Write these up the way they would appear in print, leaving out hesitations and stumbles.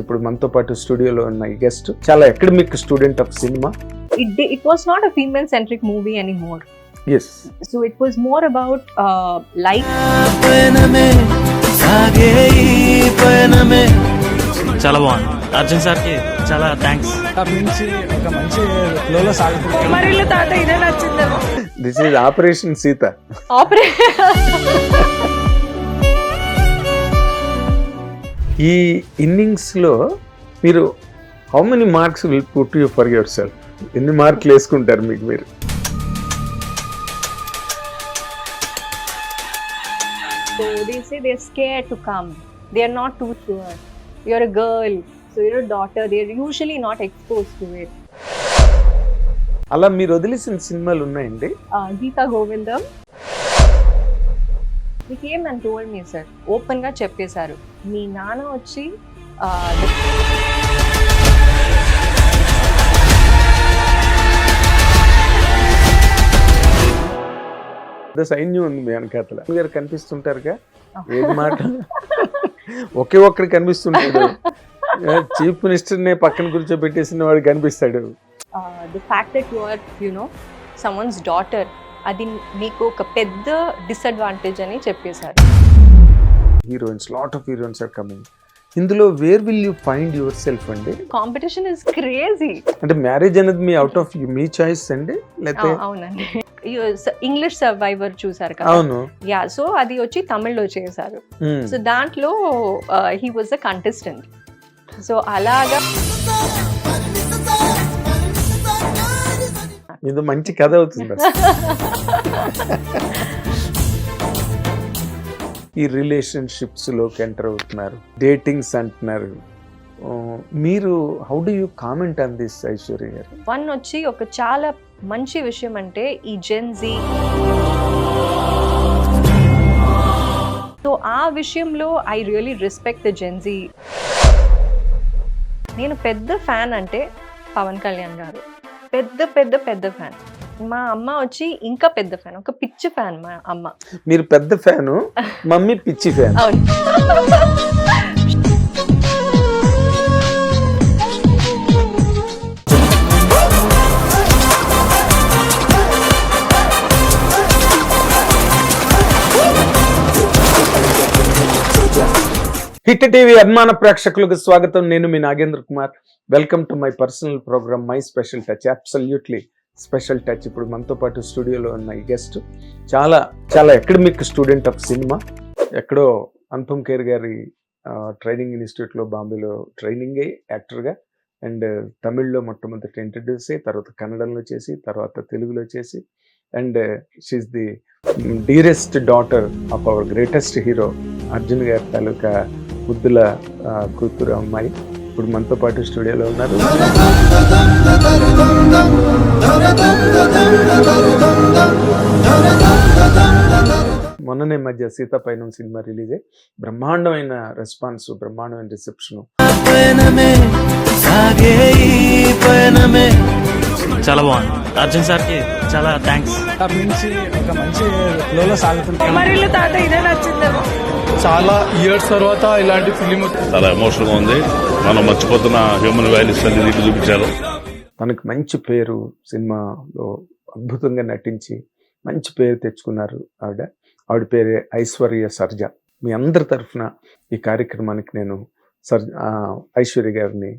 ఇప్పుడు మనతో పాటు స్టూడియోలో ఉన్న ఈ గెస్ట్ చాలా academic student of cinema. It was not a female centric movie anymore. Yes. So it was more about life. చాలా బాగుంది. అర్జున్ సార్ కి చాలా థ్యాంక్స్. నుంచి ఒక మంచి ఫ్లోలో సాగుతుంది. మరిల్లు తాత ఇదే నచ్చిందేమో. This is operation Sita. ఈ ఇన్నింగ్స్ లో మీరు how many marks will put you for yourself? ఎన్ని మార్కులు వేసుకుంటారు మీకు మీరు? So they say they're scared to come. They are not too sure. You're a girl, so you're a daughter. They're usually not exposed to it. అలా మీరు వదిలేసిన సినిమాలు ఉన్నాయండి? Geeta Govindam. He came and told me, sir, open గా చెప్పేశారు, మీ నాన్న వచ్చి సైన్యం ఉంది మీ వెనకాతల. మీరు కనిపిస్తుంటారుగా, ఏది మాట ఒకే ఒక్కడు కనిపిస్తుంటాడు. చీఫ్ మినిస్టర్ నే పక్కన కూర్చోబెట్టేసిన వాడు కనిపిస్తాడు. the fact that you are, you know, someone's daughter, అది మీకు ఒక పెద్ద డిసడ్వాంటేజ్ అని చెప్పేశారు. Heroines, lot of heroines are coming. ఇందులో where will you find yourself అండి? Competition is crazy. అంటే మ్యారేజ్ అనేది మీ అవుట్ ఆఫ్ మీ చాయిస్ అండి, లేకపోతే? అవునండి. ఇంగ్లీష్ సర్వైవర్ చూసారు కదా? అవును. యా, సో అది వచ్చి తమిళ్లో చేశారు. సో దాంట్లో he was a contestant. So అలాగా ఇది మంచి కథ అవుతుంది. ఈ రిలేషన్షిప్స్ లోకి ఎంటర్ అవుతున్నారు, డేటింగ్స్ అంటున్నారు. మీరు how do you comment on this, Aishwarya గారు? వన్ వచ్చి ఒక చాలా మంచి విషయం అంటే ఈ జెన్జీ. సో ఆ విషయంలో I really respect the Gen Z. నేను పెద్ద ఫ్యాన్ అంటే పవన్ కళ్యాణ్ గారు, పెద్ద పెద్ద పెద్ద ఫ్యాన్. మా అమ్మ వచ్చి ఇంకా పెద్ద ఫ్యాన్, ఒక పిచ్చి ఫ్యాన్ మా అమ్మ. మీరు పెద్ద ఫ్యాను, మమ్మీ పిచ్చి ఫ్యాన్. అవును. హిట్ టీవీ అభిమాన ప్రేక్షకులకు స్వాగతం. నేను మీ Nagendra Kumar. Welcome to my personal programme my special touch. Absolutely special touch. ఇప్పుడు మనతో పాటు స్టూడియోలో ఉన్న ఈ గెస్ట్ చాలా చాలా అకాడమిక్ స్టూడెంట్ ఆఫ్ సినిమా. ఎక్కడో అనుపమ్ ఖేర్ గారి ట్రైనింగ్ ఇన్స్టిట్యూట్లో బాంబేలో ట్రైనింగ్ అయ్యి యాక్టర్గా, అండ్ తమిళ్లో మొట్టమొదటి ఇంట్రడ్యూస్ అయ్యి, తర్వాత కన్నడంలో చేసి, తర్వాత తెలుగులో చేసి, and she's the dearest daughter of our greatest hero Arjun గారి తాలూకా బుద్ధుల కూతురు అమ్మాయి. ఇప్పుడు మనతో పాటు స్టూడియోలో ఉన్నారు. మొన్ననే మధ్య సీతాపైనం సినిమా రిలీజ్ అయ్యి బ్రహ్మాండమైన రెస్పాన్స్, బ్రహ్మాండమైన రిసెప్షన్. చాలా బాగుంది. అర్జున్ సార్ కి చాలా థ్యాంక్స్. నుంచి ఒక మంచి ఫ్లోలో సాగుతుంది. మరిల్లు తాత ఇదే నచ్చిందేమో. చాలా ఇయర్స్ తర్వాత ఇలాంటి ఫిలిం చాలా ఎమోషనల్ గా ఉంది. మనం మర్చిపోతున్న హ్యూమన్ వాల్యూస్ అన్ని దీంట్లో చూపించారు. తనకు మంచి పేరు, సినిమాలో అద్భుతంగా నటించి మంచి పేరు తెచ్చుకున్నారు ఆవిడ. ఆవిడ పేరే ఐశ్వర్య సర్జా. మీ అందరి తరఫున ఈ కార్యక్రమానికి నేను ఐశ్వర్య గారిని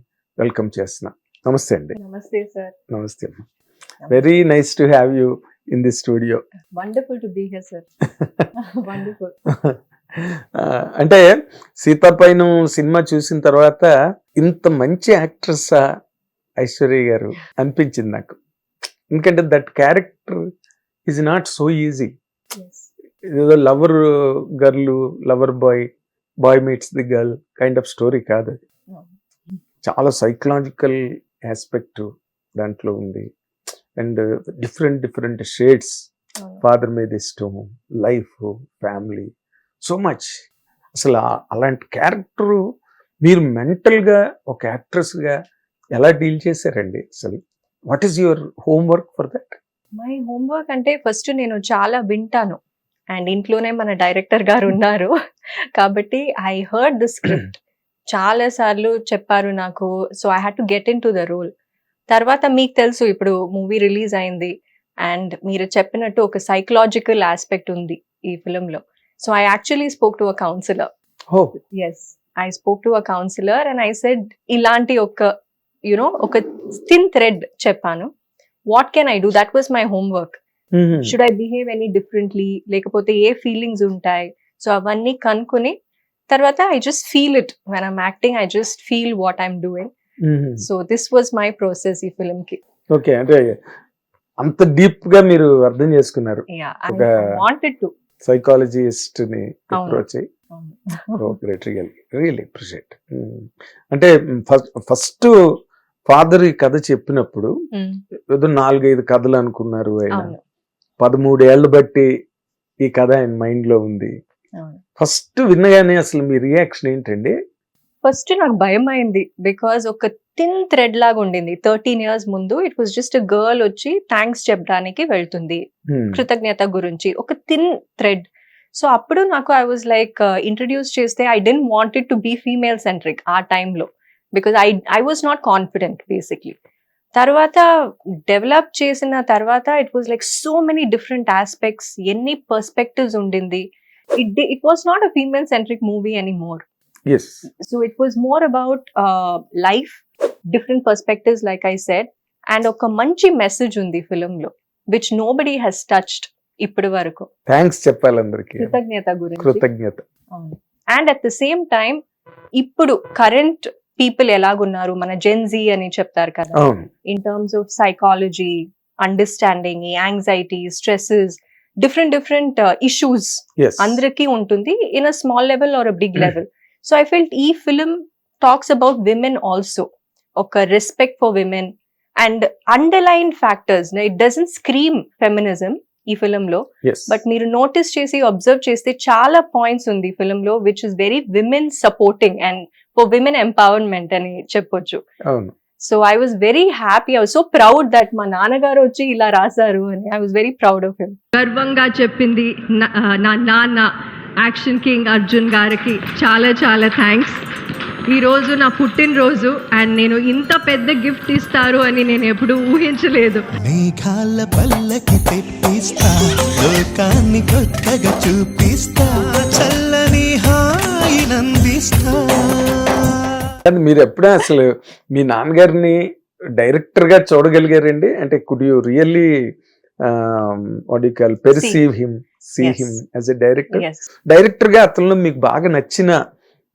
వెల్కమ్ చేస్తున్నా. నమస్తే అండి. నమస్తే సార్. నమస్తే. Very nice to have you in the studio. Wonderful to be here sir. Wonderful. అంటే సీతాపైనం సినిమా చూసిన తర్వాత ఇంత మంచి యాక్ట్రెస్ ఐశ్వర్య గారు అనిపించింది నాకు. ఎందుకంటే that character is not so easy. ఏదో lover girl, lover boy, boy meets the girl kind of story కాదు అది. చాలా సైకలాజికల్ ఆస్పెక్ట్ దాంట్లో ఉంది. And different different shades, father మీద ఇష్టం, లైఫ్, ఫ్యామిలీ, సో మచ్. అసలు అలాంటి క్యారెక్టర్ మీరు మెంటల్గా ఒక యాక్ట్రెస్గా ఎలా డీల్ చేశారండి అసలు? What is your homework for that? My homework అంటే ఫస్ట్ నేను చాలా వింటాను, అండ్ ఇంట్లోనే మన డైరెక్టర్ గారు ఉన్నారు కాబట్టి ఐ హర్డ్ ద స్క్రిప్ట్. చాలా సార్లు చెప్పారు నాకు. So I had to get into the role. తర్వాత మీకు తెలుసు ఇప్పుడు మూవీ రిలీజ్ అయింది అండ్ మీరు చెప్పినట్టు ఒక సైకలాజికల్ ఆస్పెక్ట్ ఉంది ఈ ఫిలింలో. So I actually spoke to a counsellor. Oh yes, I spoke to a counsellor and I said ఇలాంటి ఒక ఒక థిన్ థ్రెడ్ చెప్పాను. What can I do? That was my homework. Should I behave any differently, లేకపోతే ఏ feelings ఉంటాయి? So అవన్నీ కనుక్కుని తర్వాత I just feel it when I'm acting. I just feel what I'm doing. So this was my process ఈ film కి. Okay, అంటే అంత డీప్ గా మీరు అర్థం చేసుకున్నారు. యా, ఐ ఒక వాంటెడ్ టు. సైకాలజిస్ట్ ని అవును. అప్రోచ్ అయ్యి గ్రేట్, రియల్లీ అప్రిషియేట్. అంటే ఫస్ట్ ఫాదర్ ఈ కథ చెప్పినప్పుడు ఏదో 4-5 కథలు అనుకున్నారు ఆయన. అవును 13 ఏళ్ళు బట్టి ఈ కథ ఆయన మైండ్ లో ఉంది. అవును. ఫస్ట్ విన్నగానే అసలు మీ రియాక్షన్ ఏంటండి? ఫస్ట్ నాకు భయం అయింది బికాజ్ ఒక థిన్ థ్రెడ్ లాగా ఉండింది. 13 years ముందు it was just a girl వచ్చి థ్యాంక్స్ చెప్పడానికి వెళ్తుంది, కృతజ్ఞత గురించి, ఒక థిన్ థ్రెడ్. సో అప్పుడు నాకు ఐ వాజ్ లైక్ ఇంట్రడ్యూస్ చేస్తే I didn't wanted to be female centric ఆ టైంలో because I was not confident basically. తర్వాత డెవలప్ చేసిన తర్వాత it was like so many different aspects, ఎన్ని పర్స్పెక్టివ్స్ ఉండింది. It was not a female centric movie any more. Yes. So it was more about life, different perspectives like I said, and oka manchi message undi film lo which nobody has touched ippadu varaku. Thanks చెప్పాలి అందరికి, కృతజ్ఞత గురించి. కృతజ్ఞత. And at the same time ఇప్పుడు current people ఎలాగున్నారు, మన gen Z అని చెప్తారు కదా, అవును, in terms of psychology, understanding, anxiety, stresses, different issues yes, అందరికీ ఉంటుంది in a small level or a big level. So I felt e film talks about women also, oka respect for women and underlying factors. No, it doesn't scream feminism ee film lo, yes, but మీరు notice చేసి observe చేస్తే చాలా points ఉంది film లో which is very women supporting and for women empowerment అని చెప్పొచ్చు. అవును. So I was very happy, I was so proud that మా నాన్నగారు వచ్చి ఇలా రాశారు అని. I was very proud of him. గర్వంగా చెప్పింది నా నాన్న యాక్షన్ కింగ్ అర్జున్ గారికి చాలా చాలా థ్యాంక్స్. ఈరోజు నా పుట్టినరోజు అండ్ నేను ఇంత పెద్ద గిఫ్ట్ ఇస్తారు అని నేను ఎప్పుడు ఊహించలేదు. మేఘాల పల్లకి తెప్పిస్తా, లోకాన్ని కొత్తగా చూపిస్తా, చల్లని హాయినందిస్తా. కానీ మీరు ఎప్పుడే అసలు మీ నాన్నగారిని డైరెక్టర్ గా చూడగలిగారండి? అంటే could you really what you call perceive him, see Yes. Him as a director? Yes. Director గా అతనిలో మీకు బాగా నచ్చిన,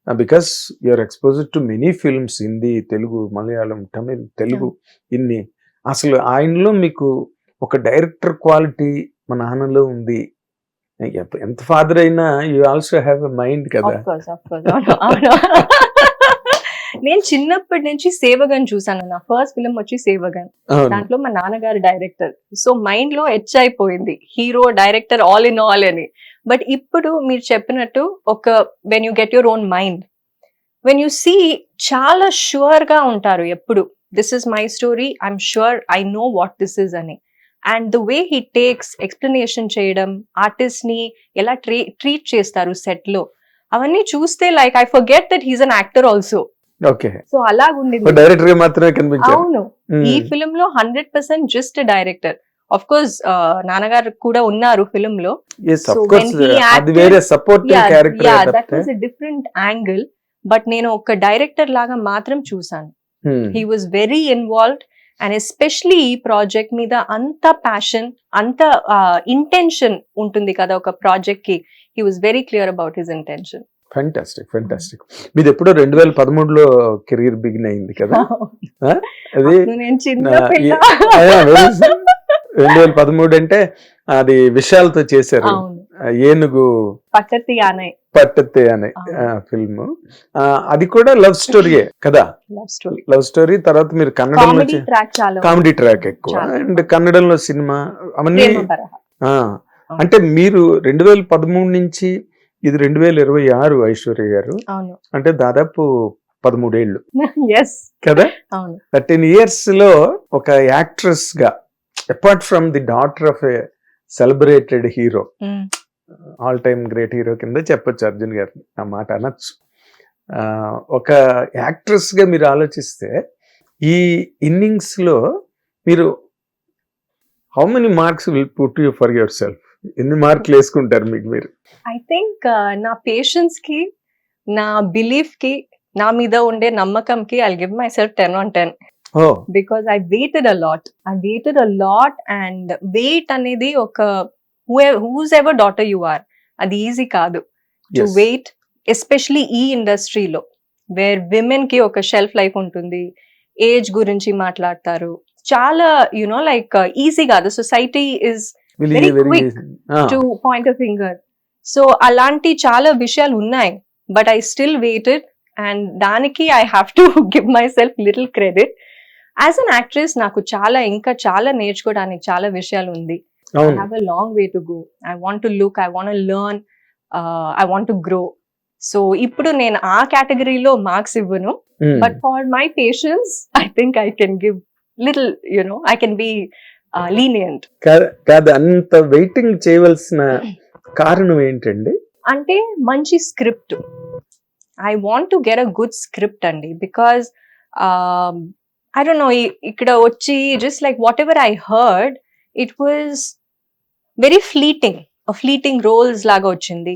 because you're exposed to many films, Hindi, Telugu, Malayalam, Tamil, Telugu, ఇన్ని. అసలు ఆయనలో మీకు ఒక డైరెక్టర్ క్వాలిటీ మా నాన్నలో ఉంది. ఎంత ఫాదర్ అయినా you also have a mind కదా. Of course. అవును. నేను చిన్నప్పటి నుంచి సేవగన్ చూసాను. నా ఫస్ట్ ఫిల్మ్ వచ్చి సేవగన్. అవును, దాంట్లో మా నాన్నగారు డైరెక్టర్. సో మైండ్ లో ఎచ్ అయిపోయింది hero, director, all in all అని. బట్ ఇప్పుడు మీరు చెప్పినట్టు ఒక when you get your own mind, when you see చాలా ష్యూర్ గా ఉంటారు ఎప్పుడు. This is my story, I'm sure, I know what this is అని. And the way he takes explanation చేయడం, ఆర్టిస్ట్ ని ఎలా ట్రీట్ చేస్తారు సెట్ లో, అవన్నీ చూస్తే like I forget that he's an actor also. Okay, so అలాగుండేది. డైరెక్టర్ గా మాత్రమే కనిపించారు. అవును, ఈ ఫిల్మ్ లో 100% జస్ట్ డైరెక్టర్. ఆఫ్ కోర్స్ నాన్నగారు కూడా ఉన్నారు ఫిల్మ్ లో. Yes, of So course, when he అది acted- వేరే supporting character. That was a different angle. But నేను ఒక డైరెక్టర్ లాగా మాత్రం చూసాను. He was very involved and especially ఈ ప్రాజెక్ట్ మీద అంత ప్యాషన్, అంత ఇంటెన్షన్ ఉంటుంది కదా ఒక ప్రాజెక్ట్ కి. He was very clear about his intention. Fantastic. మీది ఎప్పుడో 2013లో కెరీర్ బిగిన్ అయింది కదా. అది నేను చిన్న నా- పిల్ల. 2013 అంటే అది విషయాలతో చేశారు. అవును, ఏనుగు పక్కతి ఆనయ్ పట్టతే అనే ఫిల్మ్. అది కూడా లవ్ స్టోరీయే కదా. Love story, love story. తర్వాత మీరు కన్నడంలో కామెడీ ట్రాక్ చాలా కామెడీ ట్రాక్ ఎక్కువ, చాలా. అండ్ కన్నడంలో సినిమా అవన్నీ. ప్రేమ బరహ. ఆ, అంటే మీరు 2013 నుంచి ఇది 2026 ఐశ్వర్య గారు, అవును. అంటే దాదాపు 13 ఏళ్ళు ఎస్, కదా. అవును. 13 years లో ఒక యాక్ట్రెస్ గా, apart from the daughter of A celebrated hero, all time great hero కింద చెప్పొచ్చు అర్జున్ గారిని, ఆ మాట అనొచ్చు. ఒక యాక్ట్రెస్గా మీరు ఆలోచిస్తే ఈ ఇన్నింగ్స్లో మీరు how many marks will put you for yourself? ఎన్ని మార్కులు వేసుకుంటారు మీకు మీరు? ఐ థింక్ నా పేషెన్స్ కి, నా బిలీఫ్ కి, నా మీద ఉండే నమ్మకంకి I give myself 10 on 10. Oh because I waited a lot and wait అనేది ఒక whose ever daughter you are, అది ఈజీ కాదు టు Yes. వెయిట్, ఎస్పెషలీ ఈ ఇండస్ట్రీలో వేర్ విమెన్ కి ఒక షెల్ఫ్ లైఫ్ ఉంటుంది, ఏజ్ గురించి మాట్లాడతారు, చాలా యునో లైక్ ఈజీ కాదు. Society is Will Very you very quick to point a finger. So అలాంటి చాలా విషయాలు ఉన్నాయి, but I still waited and దానికి I have to give myself little credit. As an actress నాకు ఇంకా చాలా నేర్చుకోవడానికి చాలా విషయాలు ఉంది. I అవును. have a long way to go. I want to look, I want to learn, I want to grow. So ఇప్పుడు నేను ఆ కేటగిరీలో మార్క్స్ ఇవ్వను, Hmm. but for my patience I think I can give little, I can be lenient. కాదు, అంత waiting చేయవలసిన కారణం ఏంటండి? అంటే మంచి script, I want to get a good script అండి. బికాస్ ఐ డోంట్ నో, ఇక్కడ వచ్చి just like whatever I heard, it was very fleeting roles లాగా వచ్చింది.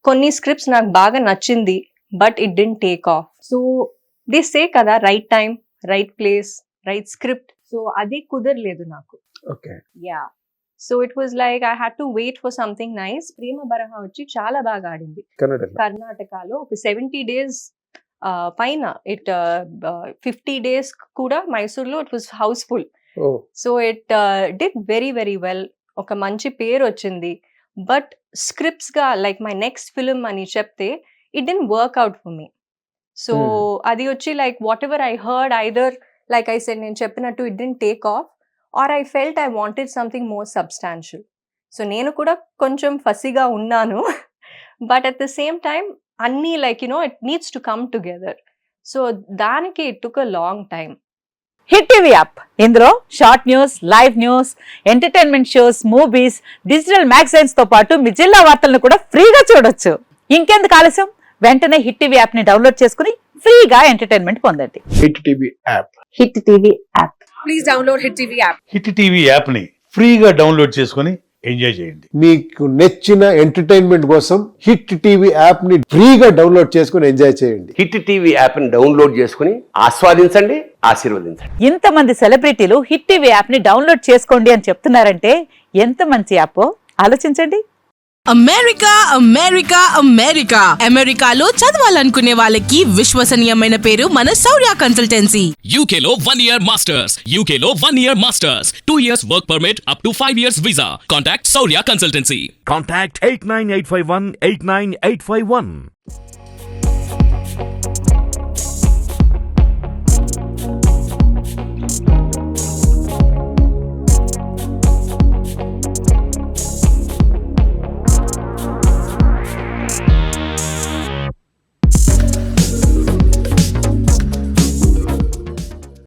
కొన్ని స్క్రిప్ట్స్ నాకు బాగా నచ్చింది, but it didn't take off. So they say కదా, right time, right place, right script. So అది కుదరలేదు నాకు. Okay. Yeah. So it was like I had to wait for something nice. Prema Baraha వచ్చి చాలా బాగా ఆడింది కన్నడ. కర్ణాటకలో. ఒక 70 days పైన, 50 days కూడా మైసూర్లో it was house full. Oh so it did very very well. ఒక మంచి పేరు వచ్చింది. బట్ స్క్రిప్ట్స్ గా లైక్ మై నెక్స్ట్ ఫిలిం అని చెప్తే it didn't work out for me. So అది వచ్చి like whatever I heard, either like I said, నేను చెప్పినట్టు it didn't take off, or I felt I wanted something more substantial. So నేను కూడా కొంచెం ఫసిగా ఉన్నాను, but at the same time అన్నీ like it needs to come together. So దానికి it took a long time. Hit TV app, ఇందులో short news, live news, entertainment shows, movies, digital magazines తో పాటు మీ జిల్లా వార్తలను కూడా ఫ్రీగా చూడొచ్చు. ఇంకెందుకు ఆలస్యం, వెంటనే హిట్ టీవీ యాప్ ని డౌన్లోడ్ చేసుకుని ఫ్రీగా ఎంటర్టైన్మెంట్ పొందండి. Hit TV app. Hit TV app. Please download hit TV app. Hit TV app ని ఫ్రీగా డౌన్లోడ్ చేసుకొని ఎంజాయ్ చేయండి. మీకు నచ్చిన ఎంటర్టైన్మెంట్ కోసం హిట్ టీవీ యాప్ ని ఫ్రీగా డౌన్లోడ్ చేసుకుని ఎంజాయ్ చేయండి. హిట్ టీవీ యాప్ ని డౌన్లోడ్ చేసుకుని ఆస్వాదించండి, ఆశీర్వదించండి. ఇంతమంది సెలబ్రిటీలు హిట్ టీవీ యాప్ ని డౌన్లోడ్ చేసుకోండి అని చెప్తున్నారంటే ఎంత మంచి యాప్ ఆలోచించండి. అమెరికా అమెరికాలో చదవాలనుకునే వాళ్ళకి విశ్వసనీయమైన పేరు మన శౌర్య consultancy. UKలో 1 year masters, 2 years work permit up to 5 years visa. Contact Saurya Consultancy. Contact 89851 89851.